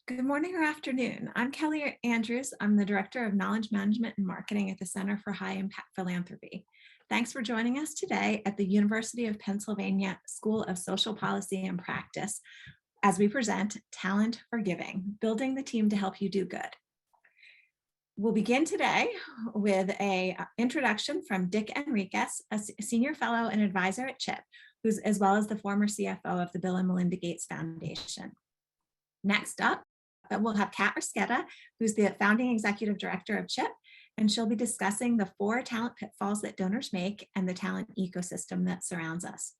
Good morning or afternoon. I'm Kelly Andrews. I'm the Director of Knowledge Management and Marketing at the Center for High Impact Philanthropy. Thanks for joining us today at the University of Pennsylvania School of Social Policy and Practice as we present Talent for Giving, Building the Team to Help You Do Good. We'll begin today with an introduction from Dick Henriques, a Senior Fellow and Advisor at CHIP, who's as well as the former CFO of the Bill and Melinda Gates Foundation. Next up, we'll have Rosqueta, who's the founding executive director of CHIP, and she'll be discussing the 4 talent pitfalls that donors make and the talent ecosystem that surrounds us.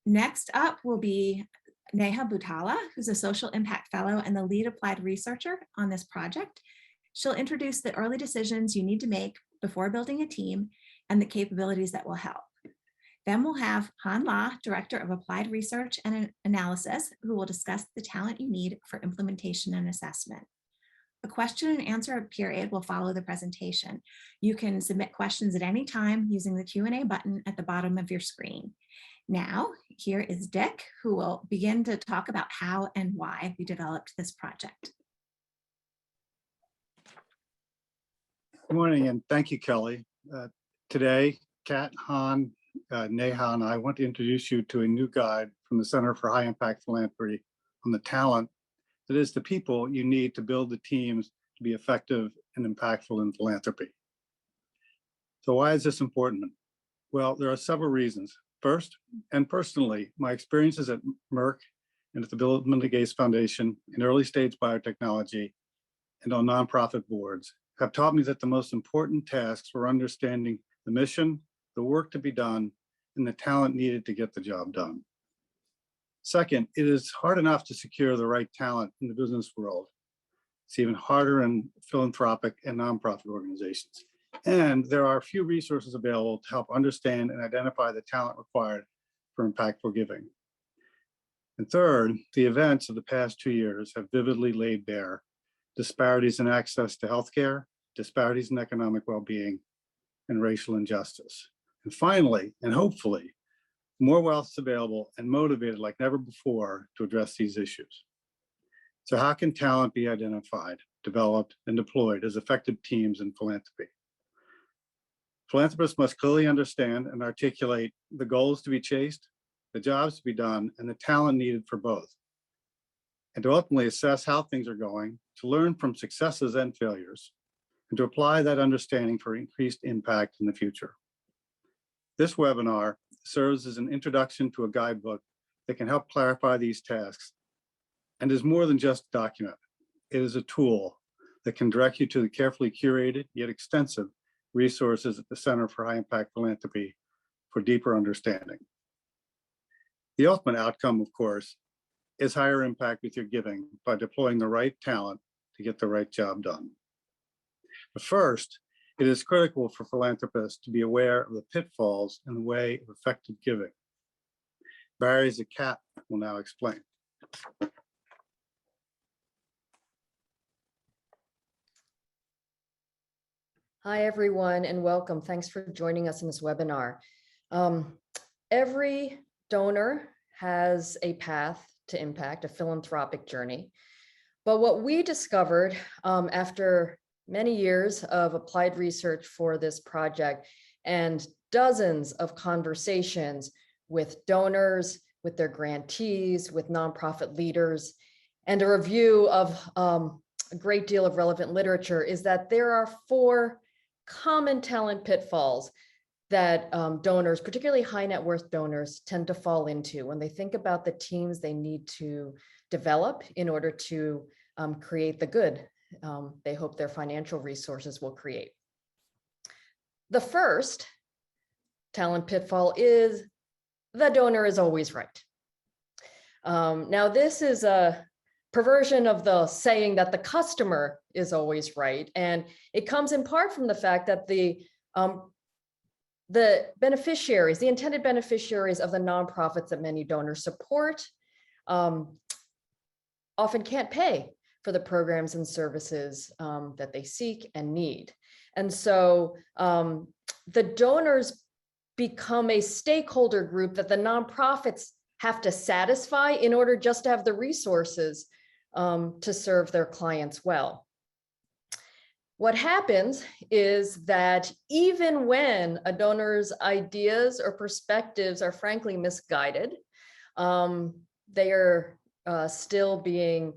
Next up will be Neha Butala, who's a social impact fellow and the lead applied researcher on this project. She'll introduce the early decisions you need to make before building a team and the capabilities that will help. Then we'll have Hanh, Director of Applied Research and Analysis, who will discuss the talent you need for implementation and assessment. A question and answer period will follow the presentation. You can submit questions at any time using the Q&A button at the bottom of your screen. Now, here is Dick, who will begin to talk about how and why we developed this project. Good morning, and thank you, Kelly. Today, Kat, Hanh, Neha, and I want to introduce you to a new guide from the Center for High Impact Philanthropy on the talent that is the people you need to build the teams to be effective and impactful in philanthropy. So why is this important? Well, there are several reasons. First, and personally, my experiences at Merck and at the Bill and Melinda Gates Foundation in early stage biotechnology and on nonprofit boards have taught me that the most important tasks were understanding the mission, the work to be done, and the talent needed to get the job done. Second, it is hard enough to secure the right talent in the business world. It's even harder in philanthropic and nonprofit organizations. And there are few resources available to help understand and identify the talent required for impactful giving. And third, the events of the past 2 years have vividly laid bare disparities in access to healthcare, disparities in economic well-being, and racial injustice. And finally, and hopefully, more wealth is available and motivated like never before to address these issues. So how can talent be identified, developed, and deployed as effective teams in philanthropy? Philanthropists must clearly understand and articulate the goals to be chased, the jobs to be done, and the talent needed for both. And to ultimately assess how things are going, to learn from successes and failures, and to apply that understanding for increased impact in the future. This webinar serves as an introduction to a guidebook that can help clarify these tasks and is more than just a document. It is a tool that can direct you to the carefully curated yet extensive resources at the Center for High Impact Philanthropy for deeper understanding. The ultimate outcome, of course, is higher impact with your giving by deploying the right talent to get the right job done. But first, it is critical for philanthropists to be aware of the pitfalls in the way of effective giving. Barriers that Kat will now explain. Hi, everyone, and welcome. Thanks for joining us in this webinar. Every donor has a path to impact, a philanthropic journey. But what we discovered after many years of applied research for this project and dozens of conversations with donors, with their grantees, with nonprofit leaders, and a review of a great deal of relevant literature is that there are 4 common talent pitfalls that donors, particularly high net worth donors, tend to fall into when they think about the teams they need to develop in order to create the good they hope their financial resources will create. The first talent pitfall is the donor is always right. Now, this is a perversion of the saying that the customer is always right. And it comes in part from the fact that the beneficiaries, the intended beneficiaries of the nonprofits that many donors support often can't pay for the programs and services that they seek and need. And so the donors become a stakeholder group that the nonprofits have to satisfy in order just to have the resources to serve their clients well. What happens is that even when a donor's ideas or perspectives are frankly misguided, they are still being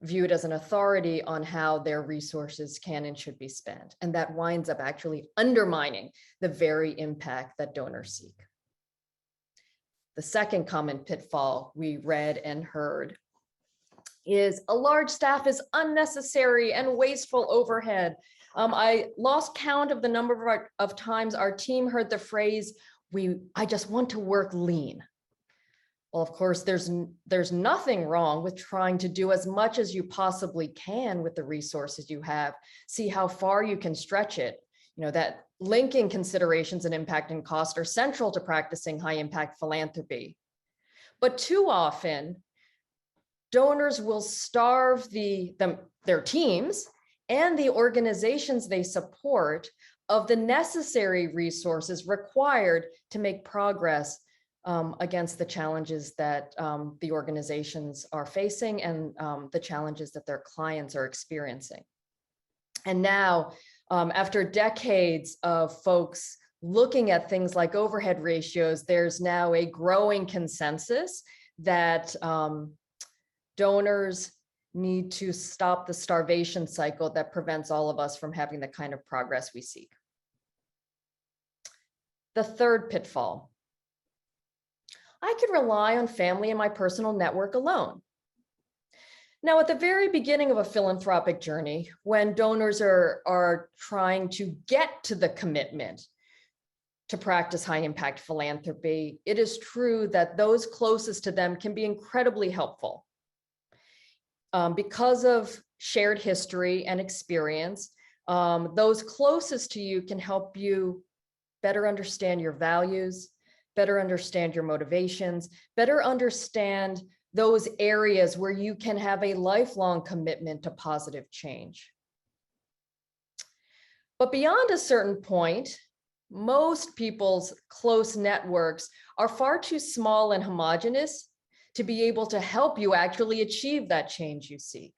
viewed as an authority on how their resources can and should be spent. And that winds up actually undermining the very impact that donors seek. The second common pitfall we read and heard is a large staff is unnecessary and wasteful overhead. I lost count of the number of times our team heard the phrase, I just want to work lean. Well, of course, there's nothing wrong with trying to do as much as you possibly can with the resources you have, see how far you can stretch it. You know, that linking considerations and impact and cost are central to practicing high impact philanthropy. But too often, donors will starve their teams and the organizations they support of the necessary resources required to make progress against the challenges that the organizations are facing and the challenges that their clients are experiencing. And now, after decades of folks looking at things like overhead ratios, there's now a growing consensus that donors need to stop the starvation cycle that prevents all of us from having the kind of progress we seek. The third pitfall. I could rely on family and my personal network alone. Now, at the very beginning of a philanthropic journey, when donors are trying to get to the commitment to practice high impact philanthropy, it is true that those closest to them can be incredibly helpful. Because of shared history and experience, those closest to you can help you better understand your values, better understand your motivations, better understand those areas where you can have a lifelong commitment to positive change. But beyond a certain point, most people's close networks are far too small and homogeneous to be able to help you actually achieve that change you seek.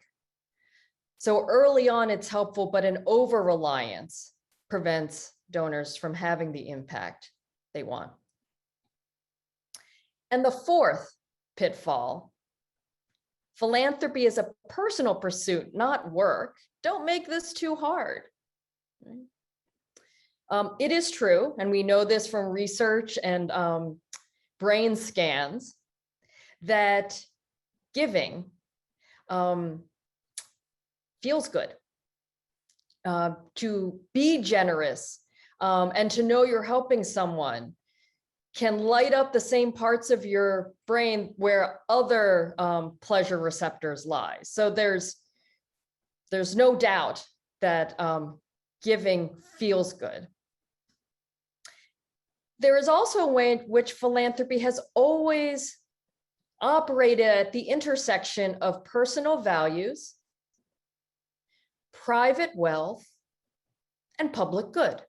So early on, it's helpful, but an over-reliance prevents donors from having the impact they want. And the fourth pitfall, philanthropy is a personal pursuit, not work. Don't make this too hard. It is true, and we know this from research and brain scans, that giving feels good. To be generous and to know you're helping someone can light up the same parts of your brain where other pleasure receptors lie. So there's no doubt that giving feels good. There is also a way in which philanthropy has always operated at the intersection of personal values, private wealth, and public good.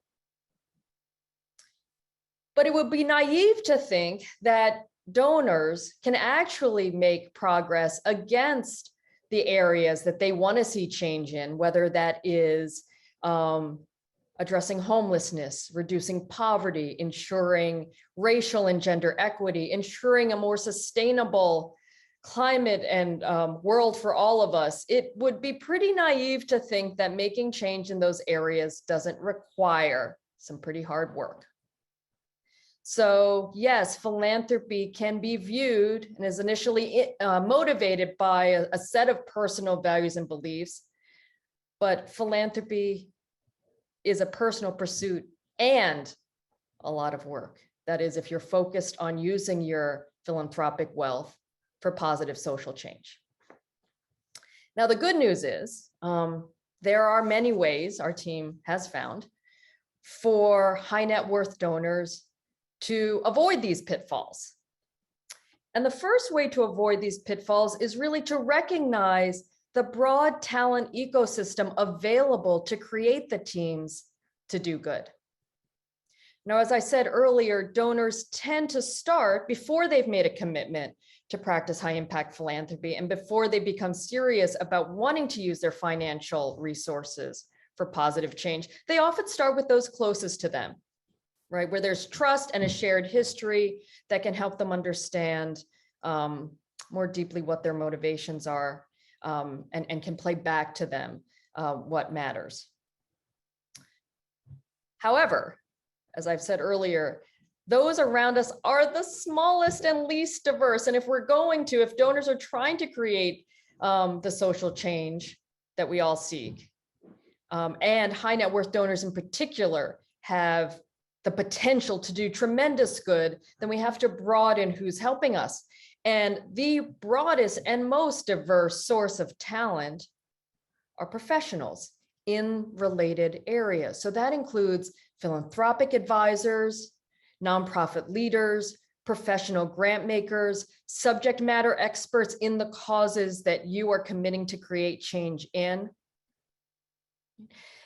But it would be naive to think that donors can actually make progress against the areas that they want to see change in, whether that is addressing homelessness, reducing poverty, ensuring racial and gender equity, ensuring a more sustainable climate and world for all of us. It would be pretty naive to think that making change in those areas doesn't require some pretty hard work. So yes, philanthropy can be viewed and is initially motivated by a set of personal values and beliefs, but philanthropy is a personal pursuit and a lot of work. That is, if you're focused on using your philanthropic wealth for positive social change. Now, the good news is there are many ways our team has found for high net worth donors to avoid these pitfalls. And the first way to avoid these pitfalls is really to recognize the broad talent ecosystem available to create the teams to do good. Now, as I said earlier, donors tend to start before they've made a commitment to practice high impact philanthropy and before they become serious about wanting to use their financial resources for positive change, they often start with those closest to them, right? Where there's trust and a shared history that can help them understand more deeply what their motivations are and can play back to them what matters. However, as I've said earlier, those around us are the smallest and least diverse. And if donors are trying to create the social change that we all seek, and high net worth donors in particular have the potential to do tremendous good, then we have to broaden who's helping us. And the broadest and most diverse source of talent are professionals in related areas. So that includes philanthropic advisors, nonprofit leaders, professional grant makers, subject matter experts in the causes that you are committing to create change in.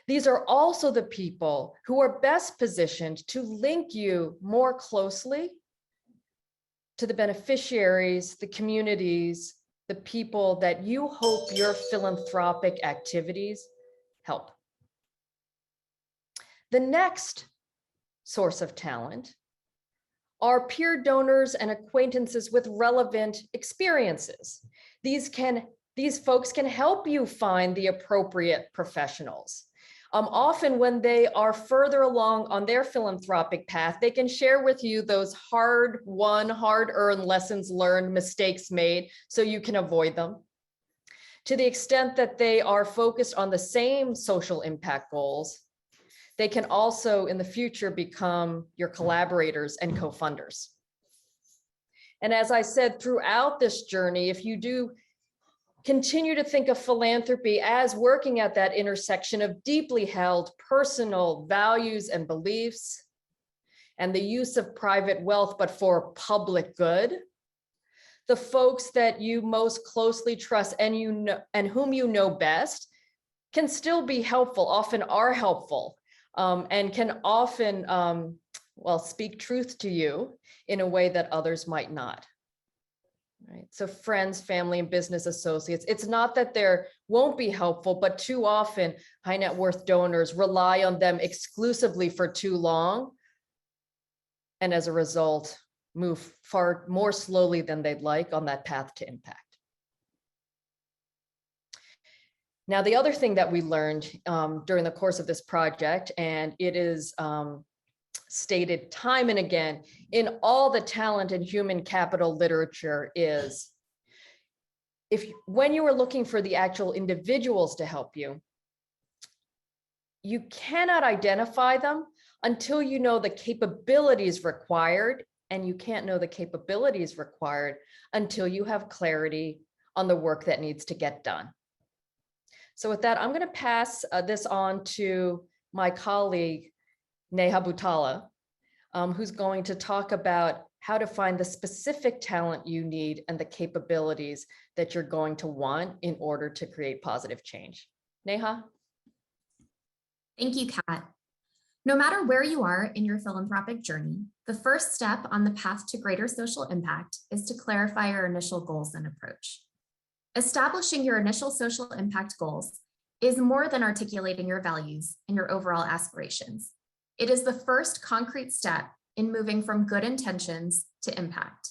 These are also the people who are best positioned to link you more closely to the beneficiaries, the communities, the people that you hope your philanthropic activities help. The next source of talent are peer donors and acquaintances with relevant experiences. These folks can help you find the appropriate professionals. Often when they are further along on their philanthropic path, they can share with you those hard-won, hard-earned lessons learned, mistakes made, so you can avoid them. To the extent that they are focused on the same social impact goals, they can also in the future become your collaborators and co-funders. And as I said, throughout this journey, if you do continue to think of philanthropy as working at that intersection of deeply held personal values and beliefs and the use of private wealth, but for public good, the folks that you most closely trust and whom you know best can still be helpful, often are helpful, and can often, speak truth to you in a way that others might not. Right. So friends, family, and business associates, it's not that there won't be helpful, but too often high net worth donors rely on them exclusively for too long. And as a result, move far more slowly than they'd like on that path to impact. Now, the other thing that we learned during the course of this project, and it is stated time and again in all the talent and human capital literature, is when you are looking for the actual individuals to help you, you cannot identify them until you know the capabilities required, and you can't know the capabilities required until you have clarity on the work that needs to get done. So with that, I'm going to pass this on to my colleague, Neha Butala, who's going to talk about how to find the specific talent you need and the capabilities that you're going to want in order to create positive change. Neha? Thank you, Kat. No matter where you are in your philanthropic journey, the first step on the path to greater social impact is to clarify your initial goals and approach. Establishing your initial social impact goals is more than articulating your values and your overall aspirations. It is the first concrete step in moving from good intentions to impact.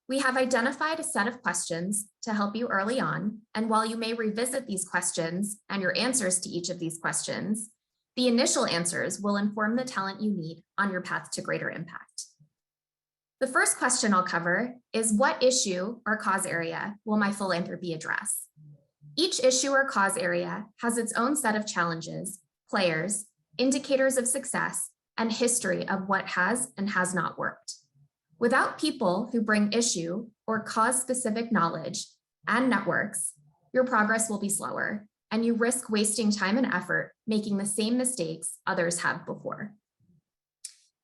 We have identified a set of questions to help you early on, and while you may revisit these questions and your answers to each of these questions, the initial answers will inform the talent you need on your path to greater impact. The first question I'll cover is, what issue or cause area will my philanthropy address? Each issue or cause area has its own set of challenges, players, indicators of success, and history of what has and has not worked. Without people who bring issue or cause-specific knowledge and networks, your progress will be slower, and you risk wasting time and effort making the same mistakes others have before.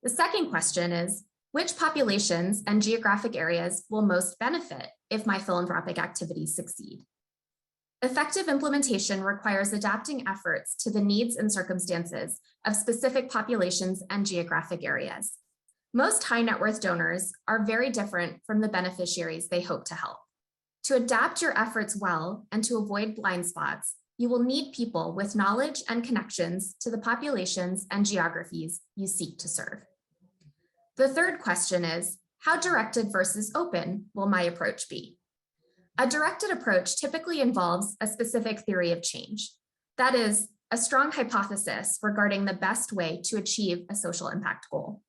The second question is, which populations and geographic areas will most benefit if my philanthropic activities succeed? Effective implementation requires adapting efforts to the needs and circumstances of specific populations and geographic areas. Most high net worth donors are very different from the beneficiaries they hope to help. To adapt your efforts well and to avoid blind spots, you will need people with knowledge and connections to the populations and geographies you seek to serve. The third question is, how directed versus open will my approach be? A directed approach typically involves a specific theory of change. That is, a strong hypothesis regarding the best way to achieve a social impact goal.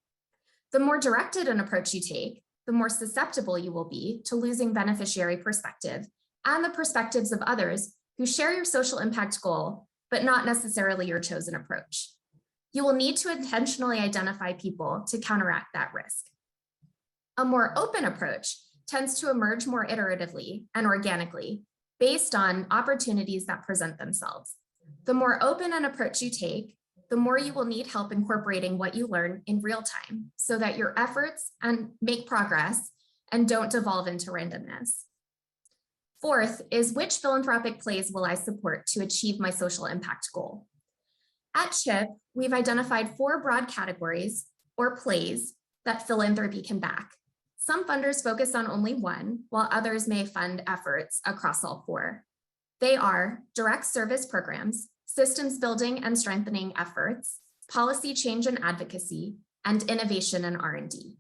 The more directed an approach you take, the more susceptible you will be to losing beneficiary perspective and the perspectives of others who share your social impact goal, but not necessarily your chosen approach. You will need to intentionally identify people to counteract that risk. A more open approach tends to emerge more iteratively and organically based on opportunities that present themselves. The more open an approach you take, the more you will need help incorporating what you learn in real time so that your efforts and make progress and don't devolve into randomness. Fourth is, which philanthropic plays will I support to achieve my social impact goal? At CHIP, we've identified 4 broad categories or plays that philanthropy can back. Some funders focus on only one, while others may fund efforts across all 4. They are direct service programs, systems building and strengthening efforts, policy change and advocacy, and innovation and R&D.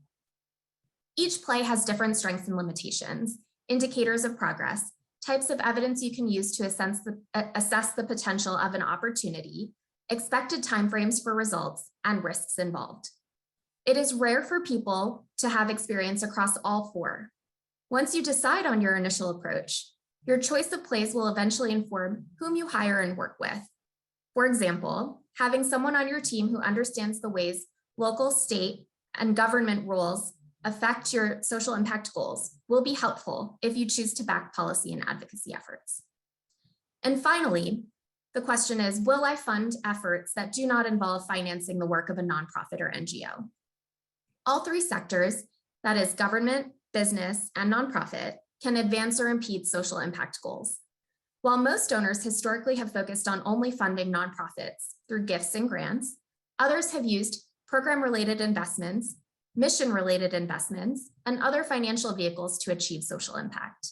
Each play has different strengths and limitations, indicators of progress, types of evidence you can use to assess the potential of an opportunity, expected timeframes for results, and risks involved. It is rare for people to have experience across all 4. Once you decide on your initial approach, your choice of plays will eventually inform whom you hire and work with. For example, having someone on your team who understands the ways local, state, and government rules affect your social impact goals will be helpful if you choose to back policy and advocacy efforts. And finally, the question is, will I fund efforts that do not involve financing the work of a nonprofit or NGO? All 3 sectors, that is government, business, and nonprofit, can advance or impede social impact goals. While most donors historically have focused on only funding nonprofits through gifts and grants, others have used program-related investments, mission-related investments, and other financial vehicles to achieve social impact.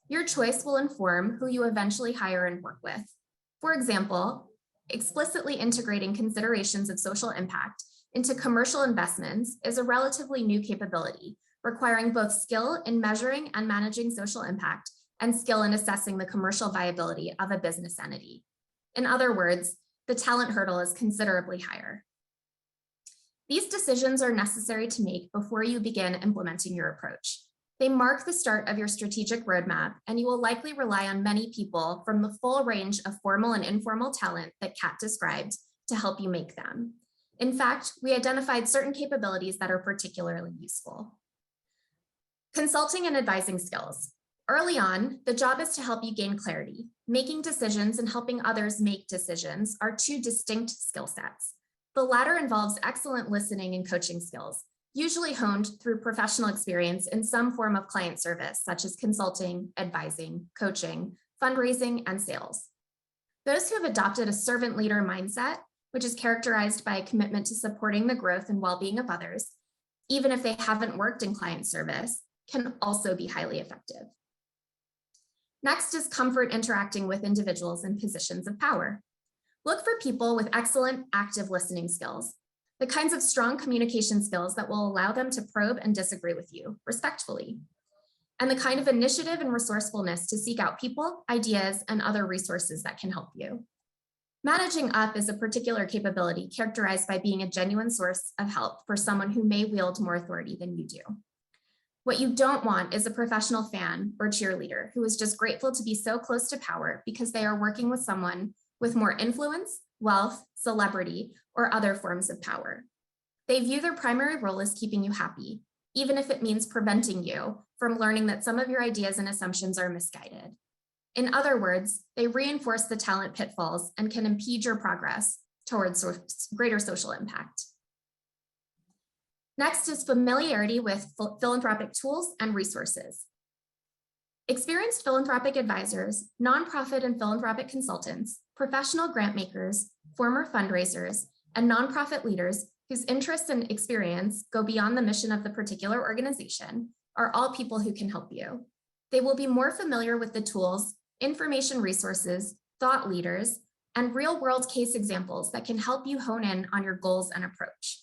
Your choice will inform who you eventually hire and work with. For example, explicitly integrating considerations of social impact into commercial investments is a relatively new capability, requiring both skill in measuring and managing social impact and skill in assessing the commercial viability of a business entity. In other words, the talent hurdle is considerably higher. These decisions are necessary to make before you begin implementing your approach. They mark the start of your strategic roadmap, and you will likely rely on many people from the full range of formal and informal talent that Kat described to help you make them. In fact, we identified certain capabilities that are particularly useful. Consulting and advising skills. Early on, the job is to help you gain clarity. Making decisions and helping others make decisions are 2 distinct skill sets. The latter involves excellent listening and coaching skills, usually honed through professional experience in some form of client service, such as consulting, advising, coaching, fundraising, and sales. Those who have adopted a servant leader mindset, which is characterized by a commitment to supporting the growth and well-being of others, even if they haven't worked in client service, can also be highly effective. Next is comfort interacting with individuals in positions of power. Look for people with excellent active listening skills, the kinds of strong communication skills that will allow them to probe and disagree with you respectfully, and the kind of initiative and resourcefulness to seek out people, ideas, and other resources that can help you. Managing up is a particular capability characterized by being a genuine source of help for someone who may wield more authority than you do. What you don't want is a professional fan or cheerleader who is just grateful to be so close to power because they are working with someone with more influence, wealth, celebrity, or other forms of power. They view their primary role as keeping you happy, even if it means preventing you from learning that some of your ideas and assumptions are misguided. In other words, they reinforce the talent pitfalls and can impede your progress towards greater social impact. Next is familiarity with philanthropic tools and resources. Experienced philanthropic advisors, nonprofit and philanthropic consultants, professional grant makers, former fundraisers, and nonprofit leaders whose interests and experience go beyond the mission of the particular organization, are all people who can help you. They will be more familiar with the tools, information resources, thought leaders, and real-world case examples that can help you hone in on your goals and approach.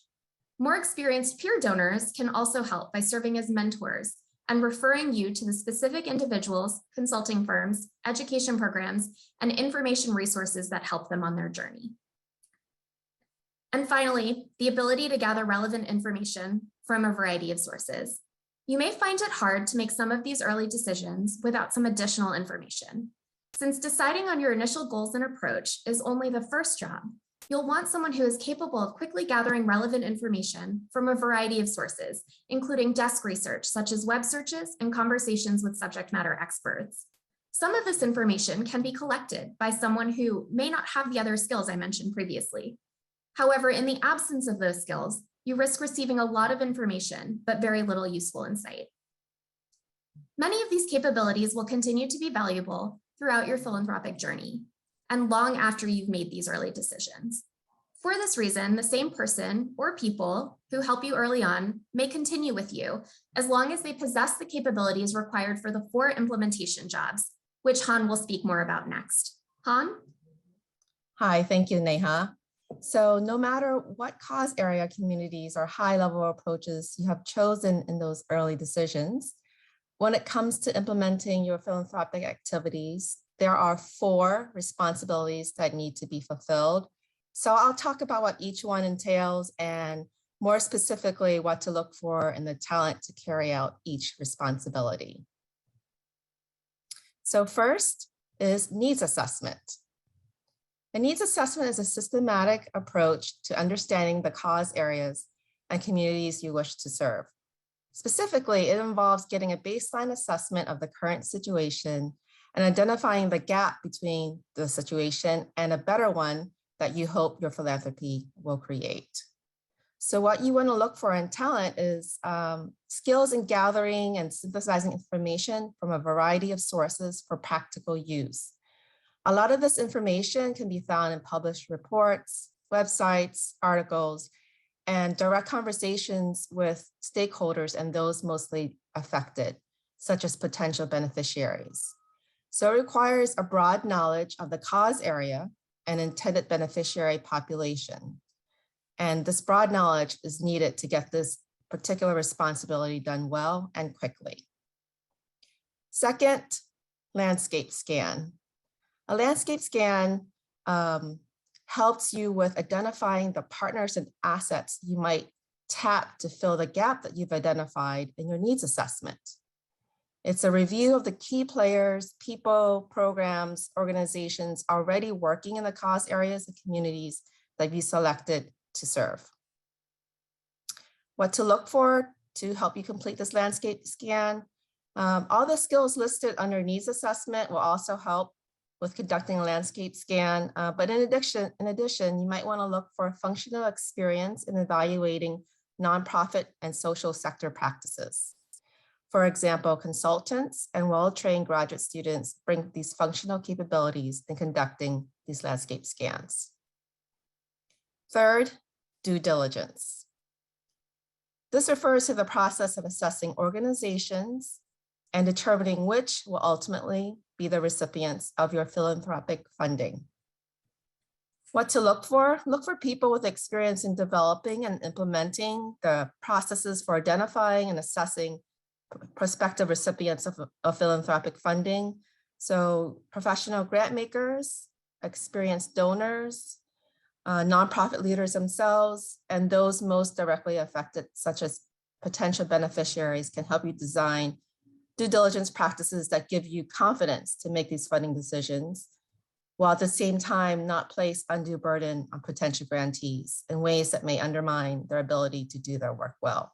More experienced peer donors can also help by serving as mentors and referring you to the specific individuals, consulting firms, education programs, and information resources that help them on their journey. And finally, the ability to gather relevant information from a variety of sources. You may find it hard to make some of these early decisions without some additional information. Since deciding on your initial goals and approach is only the first job, you'll want someone who is capable of quickly gathering relevant information from a variety of sources, including desk research, such as web searches and conversations with subject matter experts. Some of this information can be collected by someone who may not have the other skills I mentioned previously. However, in the absence of those skills, you risk receiving a lot of information, but very little useful insight. Many of these capabilities will continue to be valuable throughout your philanthropic journey and long after you've made these early decisions. For this reason, the same person or people who help you early on may continue with you as long as they possess the capabilities required for the 4 implementation jobs, which Hanh will speak more about next. Hanh? Hi, thank you, Neha. So no matter what cause area, communities, or high-level approaches you have chosen in those early decisions, when it comes to implementing your philanthropic activities, there are 4 responsibilities that need to be fulfilled. So I'll talk about what each one entails and more specifically what to look for in the talent to carry out each responsibility. So first is needs assessment. A needs assessment is a systematic approach to understanding the cause areas and communities you wish to serve. Specifically, it involves getting a baseline assessment of the current situation and identifying the gap between the situation and a better one that you hope your philanthropy will create. So what you want to look for in talent is skills in gathering and synthesizing information from a variety of sources for practical use. A lot of this information can be found in published reports, websites, articles, and direct conversations with stakeholders and those mostly affected, such as potential beneficiaries. So it requires a broad knowledge of the cause area and intended beneficiary population. And this broad knowledge is needed to get this particular responsibility done well and quickly. Second, landscape scan. A landscape scan helps you with identifying the partners and assets you might tap to fill the gap that you've identified in your needs assessment. It's a review of the key players, people, programs, organizations already working in the cause areas and communities that you selected to serve. What to look for to help you complete this landscape scan. All the skills listed under needs assessment will also help with conducting a landscape scan, but in addition, you might want to look for functional experience in evaluating nonprofit and social sector practices. For example, consultants and well-trained graduate students bring these functional capabilities in conducting these landscape scans. Third, due diligence. This refers to the process of assessing organizations and determining which will ultimately be the recipients of your philanthropic funding. What to look for? Look for people with experience in developing and implementing the processes for identifying and assessing prospective recipients of philanthropic funding. So professional grant makers, experienced donors, nonprofit leaders themselves, and those most directly affected, such as potential beneficiaries, can help you design due diligence practices that give you confidence to make these funding decisions, while at the same time not place undue burden on potential grantees in ways that may undermine their ability to do their work well.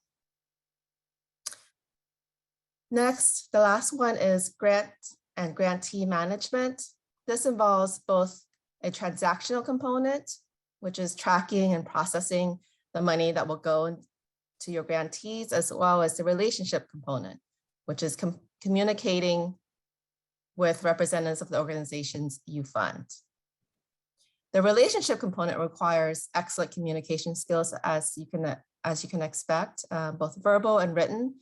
Next, the last one is grant and grantee management. This involves both a transactional component, which is tracking and processing the money that will go to your grantees, as well as the relationship component, which is communicating with representatives of the organizations you fund. The relationship component requires excellent communication skills, as you can expect, both verbal and written,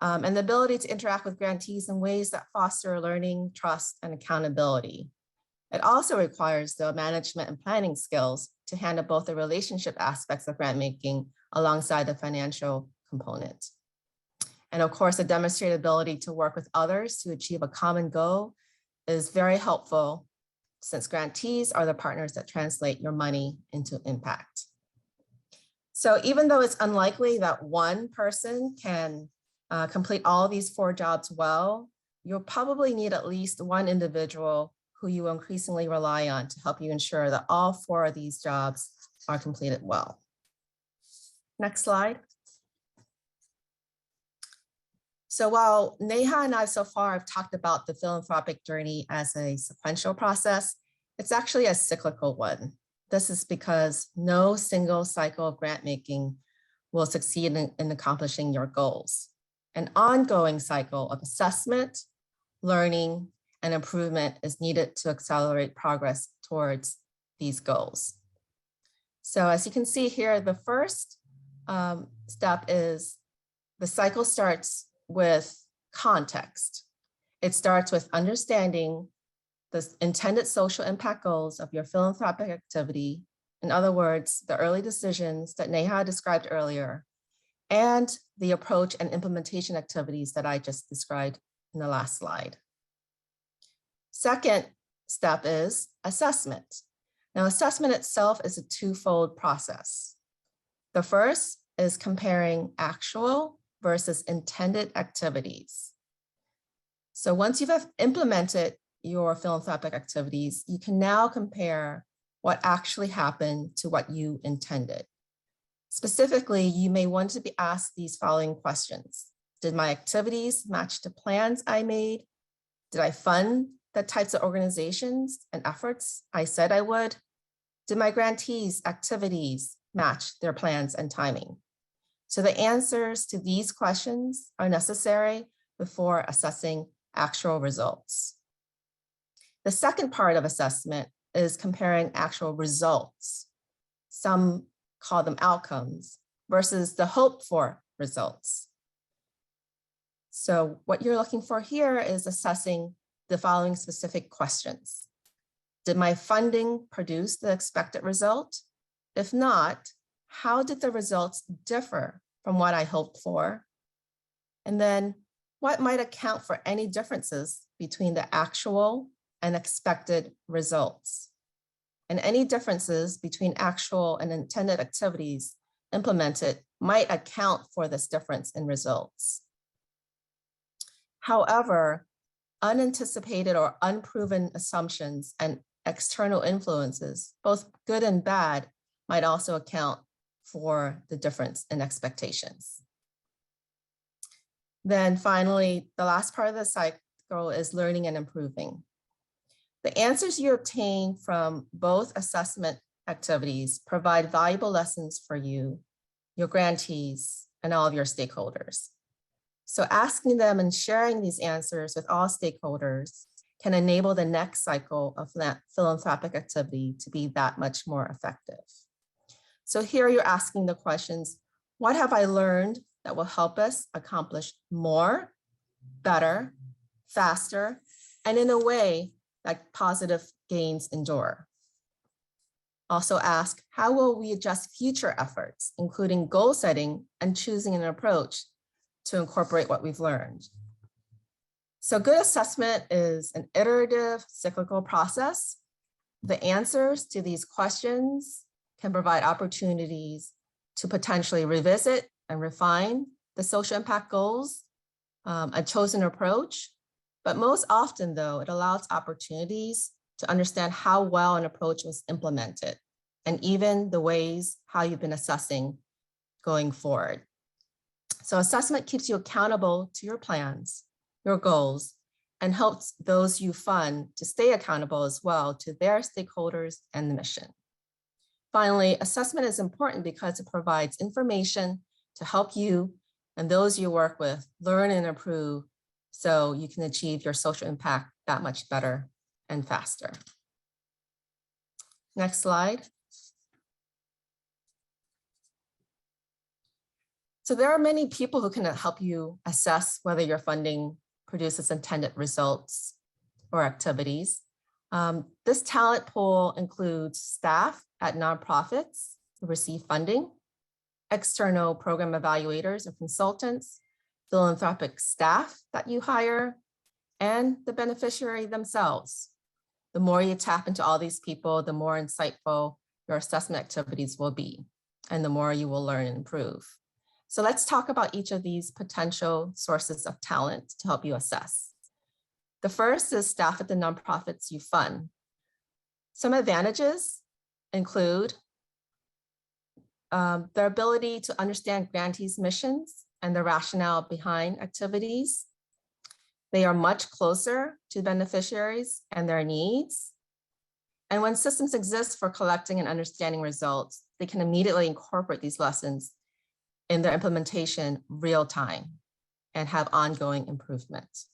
and the ability to interact with grantees in ways that foster learning, trust, and accountability. It also requires the management and planning skills to handle both the relationship aspects of grant making alongside the financial component. And of course, the demonstrated ability to work with others to achieve a common goal is very helpful, since grantees are the partners that translate your money into impact. So even though it's unlikely that one person can complete all of these 4 jobs well, you'll probably need at least one individual who you increasingly rely on to help you ensure that all 4 of these jobs are completed well. Next slide. So while Neha and I so far have talked about the philanthropic journey as a sequential process, it's actually a cyclical one. This is because no single cycle of grant making will succeed in accomplishing your goals. An ongoing cycle of assessment, learning, and improvement is needed to accelerate progress towards these goals. So as you can see here, the first step is the cycle starts with context. It starts with understanding the intended social impact goals of your philanthropic activity. In other words, the early decisions that Neha described earlier, and the approach and implementation activities that I just described in the last slide. Second step is assessment. Now, assessment itself is a 2-fold process. The first is comparing actual versus intended activities. So once you've implemented your philanthropic activities, you can now compare what actually happened to what you intended. Specifically, you may want to be asked these following questions. Did my activities match the plans I made? Did I fund the types of organizations and efforts I said I would? Did my grantees' activities match their plans and timing? So the answers to these questions are necessary before assessing actual results. The second part of assessment is comparing actual results. Some call them outcomes versus the hoped for results. So what you're looking for here is assessing the following specific questions. Did my funding produce the expected result? If not, how did the results differ from what I hoped for? And then what might account for any differences between the actual and expected results? And any differences between actual and intended activities implemented might account for this difference in results. However, unanticipated or unproven assumptions and external influences, both good and bad, might also account for the difference in expectations. Then finally, the last part of the cycle is learning and improving. The answers you obtain from both assessment activities provide valuable lessons for you, your grantees, and all of your stakeholders. So asking them and sharing these answers with all stakeholders can enable the next cycle of philanthropic activity to be that much more effective. So here you're asking the questions, what have I learned that will help us accomplish more, better, faster, and in a way that positive gains endure? Also ask, how will we adjust future efforts, including goal setting and choosing an approach to incorporate what we've learned? So good assessment is an iterative, cyclical process. The answers to these questions can provide opportunities to potentially revisit and refine the social impact goals, a chosen approach. But most often, though, it allows opportunities to understand how well an approach was implemented, and even the ways how you've been assessing going forward. So assessment keeps you accountable to your plans, your goals, and helps those you fund to stay accountable as well to their stakeholders and the mission. Finally, assessment is important because it provides information to help you and those you work with learn and improve so you can achieve your social impact that much better and faster. Next slide. So there are many people who can help you assess whether your funding produces intended results or activities. This talent pool includes staff at nonprofits who receive funding, external program evaluators or consultants, philanthropic staff that you hire, and the beneficiary themselves. The more you tap into all these people, the more insightful your assessment activities will be, and the more you will learn and improve. So let's talk about each of these potential sources of talent to help you assess. The first is staff at the nonprofits you fund. Some advantages include their ability to understand grantees' missions and the rationale behind activities. They are much closer to beneficiaries and their needs. And when systems exist for collecting and understanding results, they can immediately incorporate these lessons in their implementation real time and have ongoing improvements.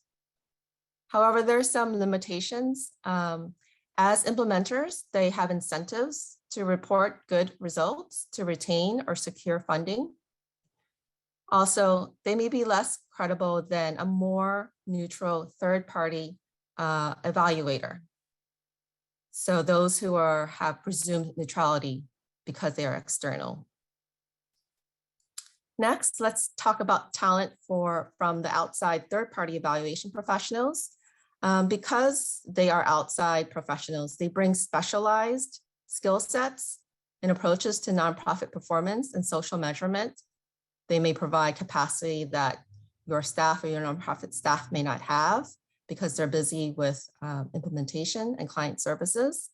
However, there are some limitations. As implementers, they have incentives to report good results, to retain or secure funding. Also, they may be less credible than a more neutral third-party evaluator. So those who have presumed neutrality because they are external. Next, let's talk about talent from the outside third-party evaluation professionals. Because they are outside professionals, they bring specialized skill sets and approaches to nonprofit performance and social measurement. They may provide capacity that your staff or your nonprofit staff may not have because they're busy with implementation and client services.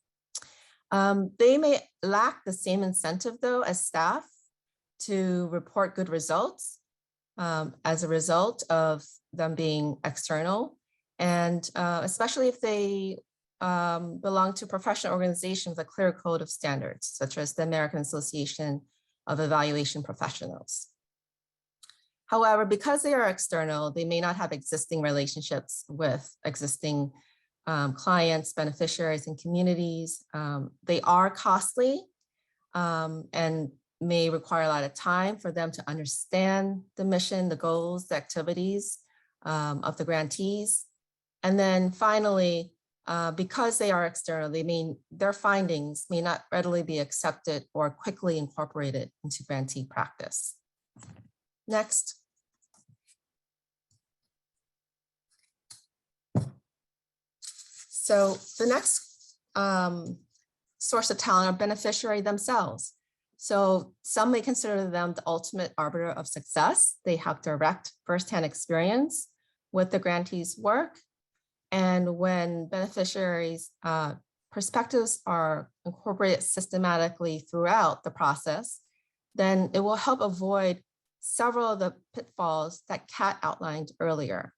They may lack the same incentive though as staff to report good results as a result of them being external. And especially if they belong to a professional organization with a clear code of standards, such as the American Association of Evaluation Professionals. However, because they are external, they may not have existing relationships with existing clients, beneficiaries, and communities. They are costly and may require a lot of time for them to understand the mission, the goals, the activities of the grantees. And then finally, because they are external, their findings may not readily be accepted or quickly incorporated into grantee practice. Next. So the next source of talent are beneficiary themselves. So some may consider them the ultimate arbiter of success. They have direct firsthand experience with the grantee's work. And when beneficiaries' perspectives are incorporated systematically throughout the process, then it will help avoid several of the pitfalls that Kat outlined earlier.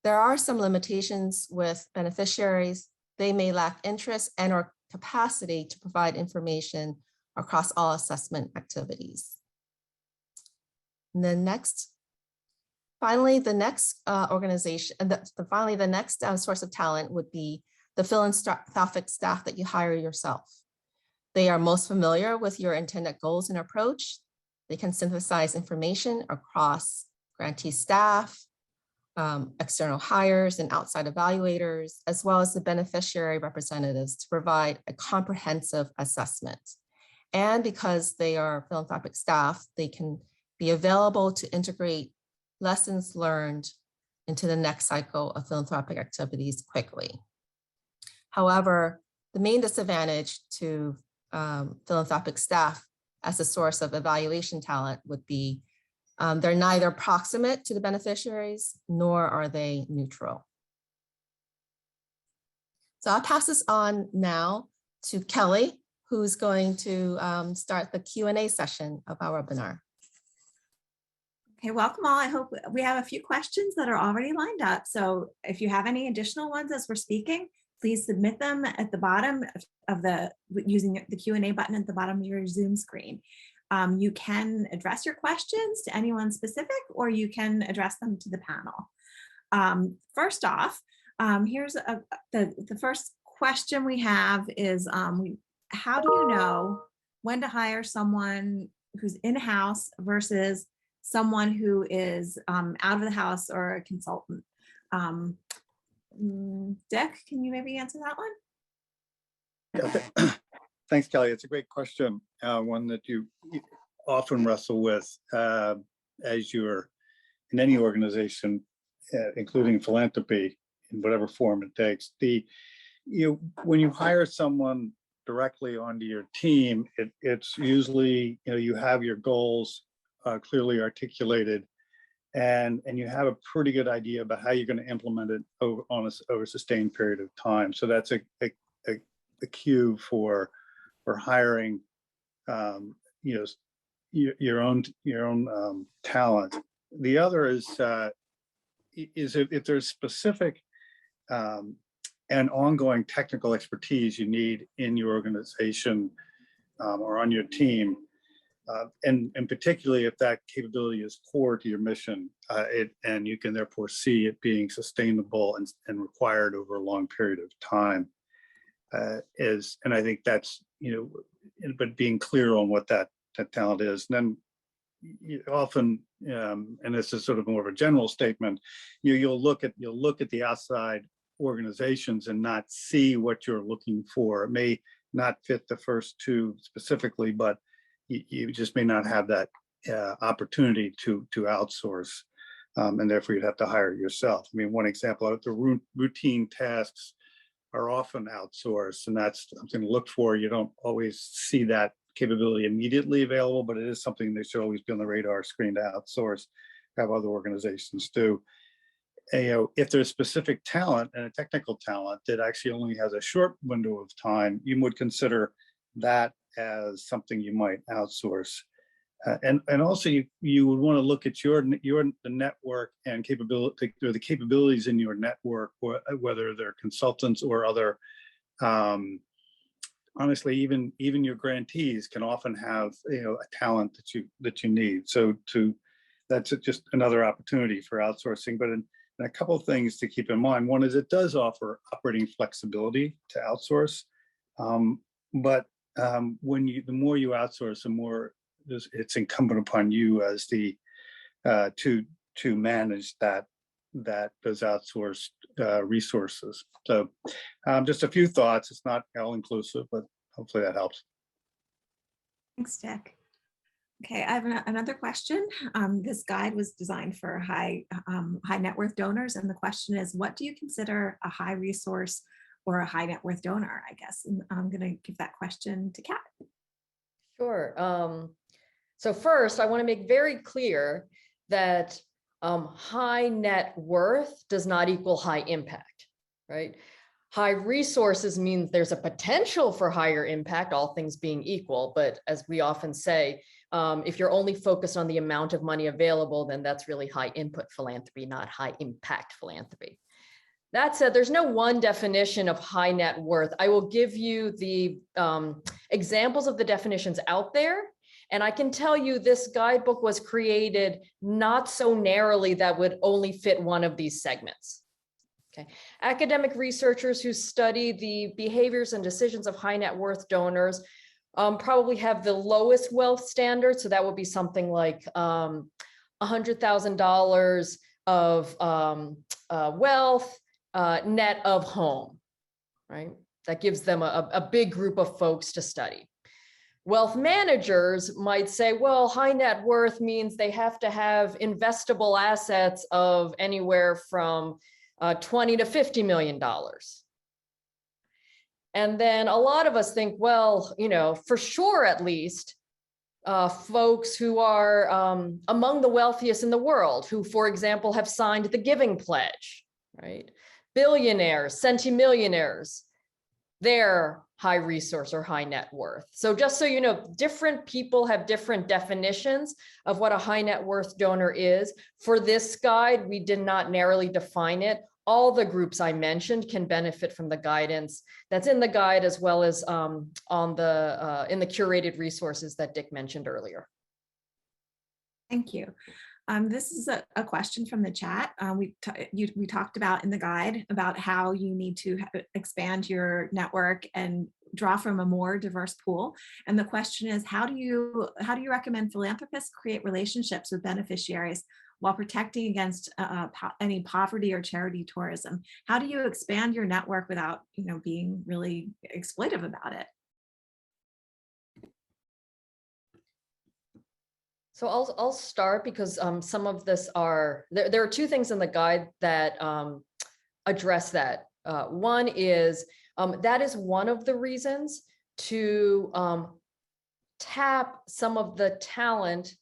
There are some limitations with beneficiaries. They may lack interest and or capacity to provide information across all assessment activities. And then next. Finally, the next source of talent would be the philanthropic staff that you hire yourself. They are most familiar with your intended goals and approach. They can synthesize information across grantee staff, external hires and outside evaluators, as well as the beneficiary representatives to provide a comprehensive assessment. And because they are philanthropic staff, they can be available to integrate lessons learned into the next cycle of philanthropic activities quickly. However, the main disadvantage to philanthropic staff as a source of evaluation talent would be they're neither proximate to the beneficiaries, nor are they neutral. So I'll pass this on now to Kelly, who's going to start the Q&A session of our webinar. Okay, welcome all. I hope we have a few questions that are already lined up. So if you have any additional ones as we're speaking, please submit them at the bottom of using the Q&A button at the bottom of your Zoom screen. You can address your questions to anyone specific, or you can address them to the panel. First off, here's the first question we have is, how do you know when to hire someone who's in-house versus someone who is out of the house or a consultant? Dick, can you maybe answer that one? Yeah, thanks, Kelly. It's a great question, one that you often wrestle with as you're in any organization, including philanthropy in whatever form it takes. When you hire someone directly onto your team, it's usually, you have your goals clearly articulated, and you have a pretty good idea about how you're going to implement it over a sustained period of time. So that's a cue for hiring, your own talent. The other is if there's specific and ongoing technical expertise you need in your organization or on your team, and particularly if that capability is core to your mission, and you can therefore see it being sustainable and required over a long period of time. And I think that's, but being clear on what that talent is. And then often, and this is sort of more of a general statement, you'll look at the outside organizations and not see what you're looking for. It may not fit the first two specifically, but you just may not have that opportunity to outsource, and therefore you'd have to hire yourself. I mean, one example, the routine tasks are often outsourced, and that's something to look for. You don't always see that capability immediately available, but it is something that should always be on the radar screen to outsource, have other organizations do. If there's specific talent and a technical talent that actually only has a short window of time, you would consider that as something you might outsource. And also you would want to look at the network and capability, or the capabilities in your network, whether they're consultants or other. Honestly, even your grantees can often have a talent that you need. So that's just another opportunity for outsourcing. But in a couple of things to keep in mind. One is it does offer operating flexibility to outsource, but the more you outsource, the more it's incumbent upon you as the to manage those outsourced resources. So just a few thoughts. It's not all inclusive, but hopefully that helps. Thanks, Dick. Okay, I have another question. This guide was designed for high net worth donors, and the question is, what do you consider a high resource or a high net worth donor, I guess? And I'm going to give that question to Kat. Sure. So first, I want to make very clear that high net worth does not equal high impact, right? High resources means there's a potential for higher impact, all things being equal. But as we often say, if you're only focused on the amount of money available, then that's really high input philanthropy, not high impact philanthropy. That said, there's no one definition of high net worth. I will give you the examples of the definitions out there. And I can tell you this guidebook was created not so narrowly that would only fit one of these segments. Okay. Academic researchers who study the behaviors and decisions of high net worth donors probably have the lowest wealth standard. So that would be something like $100,000 of wealth net of home, right? That gives them a big group of folks to study. Wealth managers might say, well, high net worth means they have to have investable assets of anywhere from $20 to $50 million. And then a lot of us think, well, for sure, at least, folks who are among the wealthiest in the world, who, for example, have signed the Giving Pledge, right? Billionaires, centimillionaires, they're high resource or high net worth. So just so you know, different people have different definitions of what a high net worth donor is. For this guide, we did not narrowly define it. All the groups I mentioned can benefit from the guidance that's in the guide, as well as in the curated resources that Dick mentioned earlier. Thank you. This is a question from the chat. We talked about in the guide about how you need to expand your network and draw from a more diverse pool. And the question is, how do you recommend philanthropists create relationships with beneficiaries while protecting against any poverty or charity tourism? How do you expand your network without, being really exploitive about it? So I'll start because some of this there are two things in the guide that address that. One is that is one of the reasons to tap some of the talent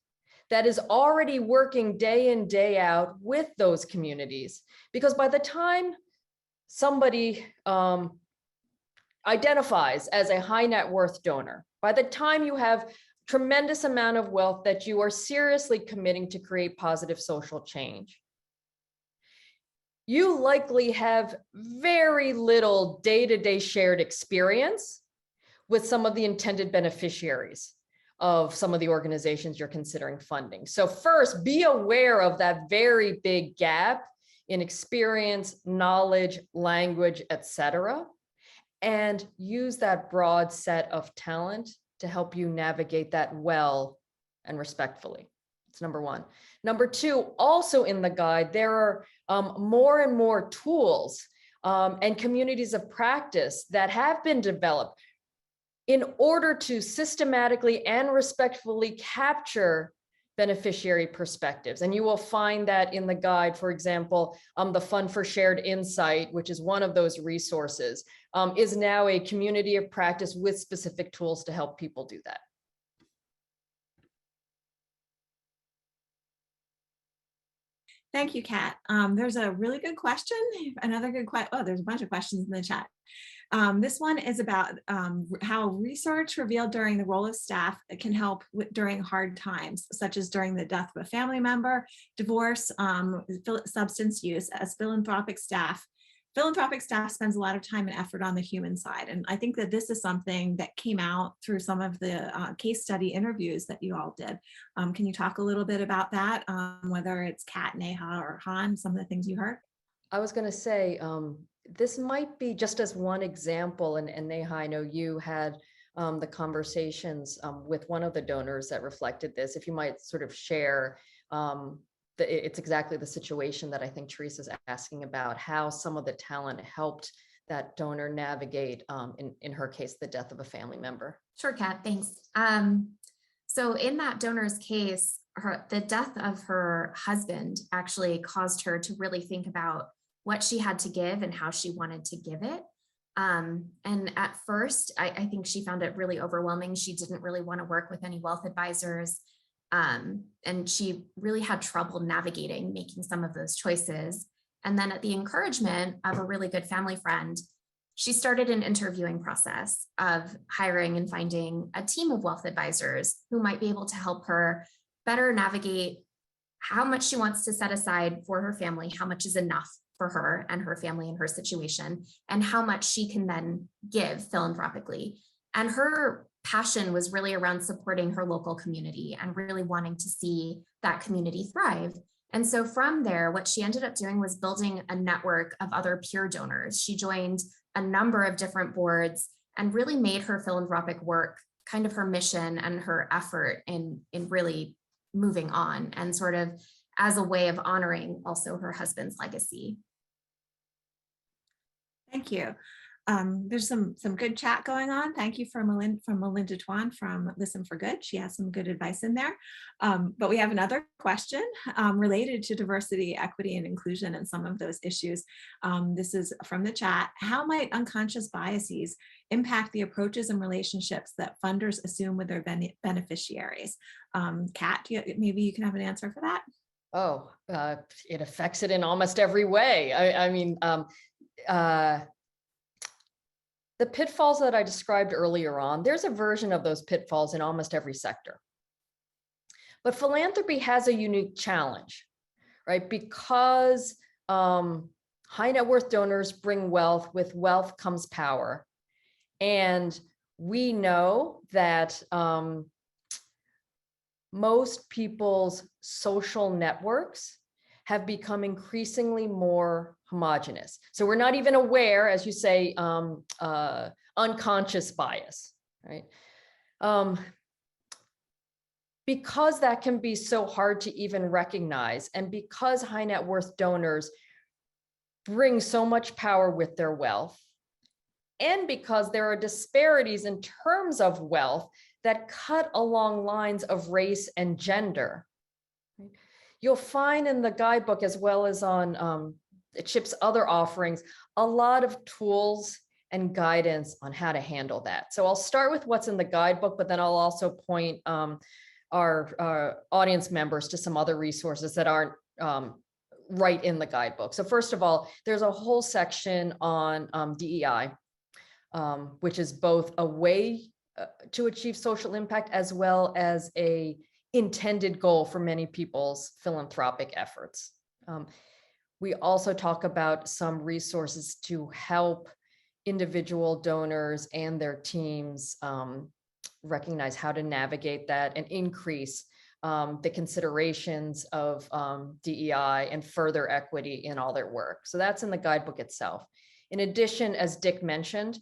that is already working day in, day out with those communities. Because by the time somebody identifies as a high net worth donor, by the time you have tremendous amount of wealth that you are seriously committing to create positive social change, you likely have very little day-to-day shared experience with some of the intended beneficiaries of some of the organizations you're considering funding. So first, be aware of that very big gap in experience, knowledge, language, etc., and use that broad set of talent to help you navigate that well and respectfully. That's number one. Number two, also in the guide, there are more and more tools and communities of practice that have been developed in order to systematically and respectfully capture beneficiary perspectives. And you will find that in the guide. For example, the Fund for Shared Insight, which is one of those resources, is now a community of practice with specific tools to help people do that. Thank you, Kat. There's a really good question. Another good question. Oh, there's a bunch of questions in the chat. This one is about how research revealed during the role of staff can help during hard times, such as during the death of a family member, divorce, substance use. As philanthropic staff spends a lot of time and effort on the human side. And I think that this is something that came out through some of the case study interviews that you all did. Can you talk a little bit about that, whether it's Kat, Neha, or Hanh, some of the things you heard? I was going to say, this might be just as one example, and Neha, I know you had the conversations with one of the donors that reflected this. If you might sort of share, it's exactly the situation that I think Teresa's asking about, how some of the talent helped that donor navigate, in her case, the death of a family member. Sure, Kat, thanks. So in that donor's case, the death of her husband actually caused her to really think about what she had to give and how she wanted to give it. And at first, I think she found it really overwhelming. She didn't really want to work with any wealth advisors. And she really had trouble navigating making some of those choices. And then at the encouragement of a really good family friend, she started an interviewing process of hiring and finding a team of wealth advisors who might be able to help her better navigate how much she wants to set aside for her family, how much is enough for her and her family and her situation, and how much she can then give philanthropically. And her passion was really around supporting her local community and really wanting to see that community thrive. And so from there, what she ended up doing was building a network of other peer donors. She joined a number of different boards and really made her philanthropic work kind of her mission and her effort in really moving on, and sort of as a way of honoring also her husband's legacy. Thank you. There's some good chat going on. Thank you from Melinda Twan from Listen for Good. She has some good advice in there. But we have another question related to diversity, equity, and inclusion and some of those issues. This is from the chat. How might unconscious biases impact the approaches and relationships that funders assume with their beneficiaries? Kat, maybe you can have an answer for that. Oh, it affects it in almost every way. I mean, the pitfalls that I described earlier on, there's a version of those pitfalls in almost every sector. But philanthropy has a unique challenge, right? Because high net worth donors bring wealth, with wealth comes power. And we know that most people's social networks have become increasingly more homogenous. So we're not even aware, as you say, unconscious bias, right? Because that can be so hard to even recognize, and because high net worth donors bring so much power with their wealth, and because there are disparities in terms of wealth that cut along lines of race and gender, you'll find in the guidebook, as well as on CHIP's other offerings, a lot of tools and guidance on how to handle that. So I'll start with what's in the guidebook, but then I'll also point our audience members to some other resources that aren't right in the guidebook. So first of all, there's a whole section on DEI, which is both a way to achieve social impact as well as a intended goal for many people's philanthropic efforts. We also talk about some resources to help individual donors and their teams recognize how to navigate that and increase the considerations of DEI and further equity in all their work. So that's in the guidebook itself. In addition, as Dick mentioned,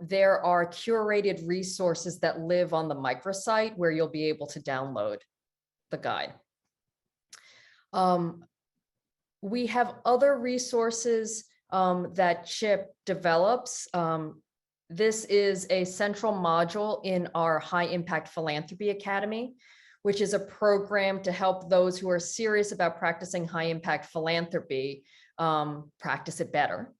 there are curated resources that live on the microsite where you'll be able to download the guide. We have other resources that CHIP develops. This is a central module in our High Impact Philanthropy Academy, which is a program to help those who are serious about practicing high impact philanthropy practice it better.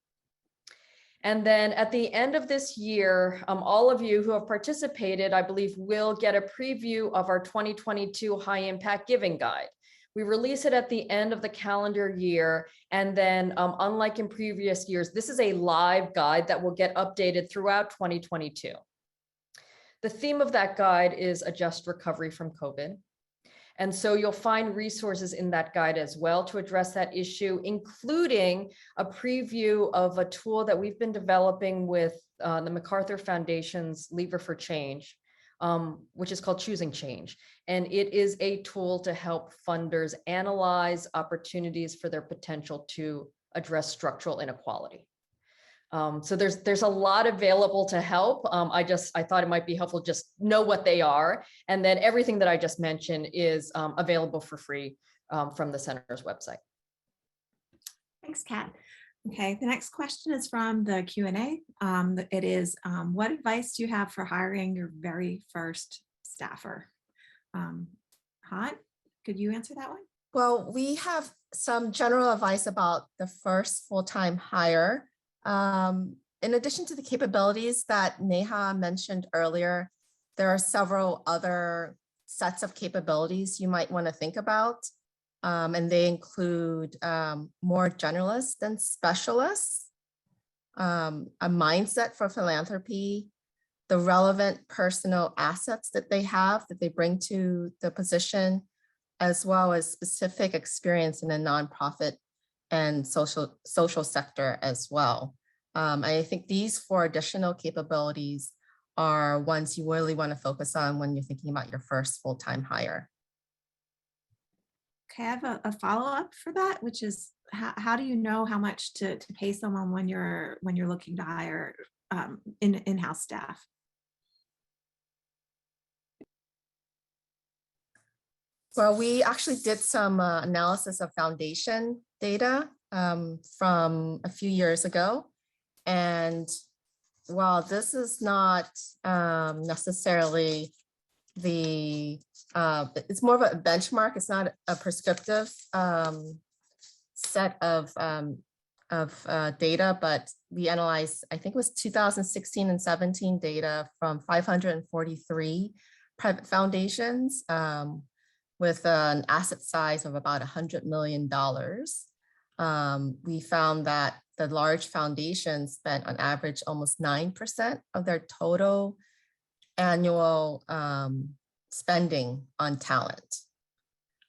And then at the end of this year, all of you who have participated, I believe, will get a preview of our 2022 High Impact Giving Guide. We release it at the end of the calendar year. And then unlike in previous years, this is a live guide that will get updated throughout 2022. The theme of that guide is a just recovery from COVID. And so you'll find resources in that guide as well to address that issue, including a preview of a tool that we've been developing with the MacArthur Foundation's Lever for Change, which is called Choosing Change. And it is a tool to help funders analyze opportunities for their potential to address structural inequality. So there's a lot available to help. I thought it might be helpful just know what they are. And then everything that I just mentioned is available for free from the center's website. Thanks, Kat. Okay, the next question is from the Q&A. It is, what advice do you have for hiring your very first staffer? Hanh, could you answer that one? Well, we have some general advice about the first full-time hire. In addition to the capabilities that Neha mentioned earlier, there are several other sets of capabilities you might want to think about. And they include more generalists than specialists, a mindset for philanthropy, the relevant personal assets that they have, that they bring to the position, as well as specific experience in a nonprofit and social sector as well. I think these 4 additional capabilities are ones you really want to focus on when you're thinking about your first full-time hire. Okay, I have a follow-up for that, which is how do you know how much to pay someone when you're looking to hire in-house staff? Well, we actually did some analysis of foundation data from a few years ago. And while this is not necessarily it's more of a benchmark, it's not a prescriptive set of data, but we analyzed, I think it was 2016 and 17 data from 543 private foundations with an asset size of about $100 million. We found that the large foundations spent on average almost 9% of their total annual spending on talent.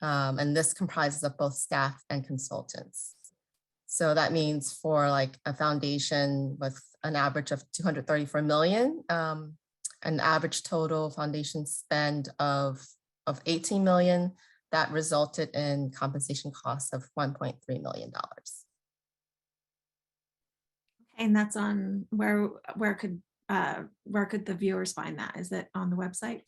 And this comprises of both staff and consultants. So that means for like a foundation with an average of 234 million, an average total foundation spend of of 18 million. That resulted in compensation costs of $1.3 million. And that's on where could the viewers find that? Is it on the website?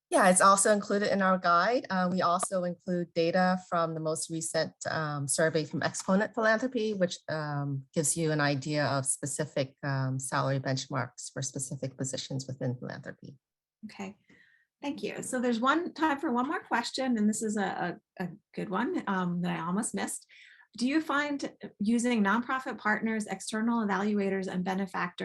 Yeah, it's also included in our guide. We also include data from the most recent survey from Exponent Philanthropy, which gives you an idea of specific salary benchmarks for specific positions within philanthropy. Okay, thank you. So there's time for one more question, and this is a good one that I almost missed. Do you find using nonprofit partners, external evaluators, and benefactors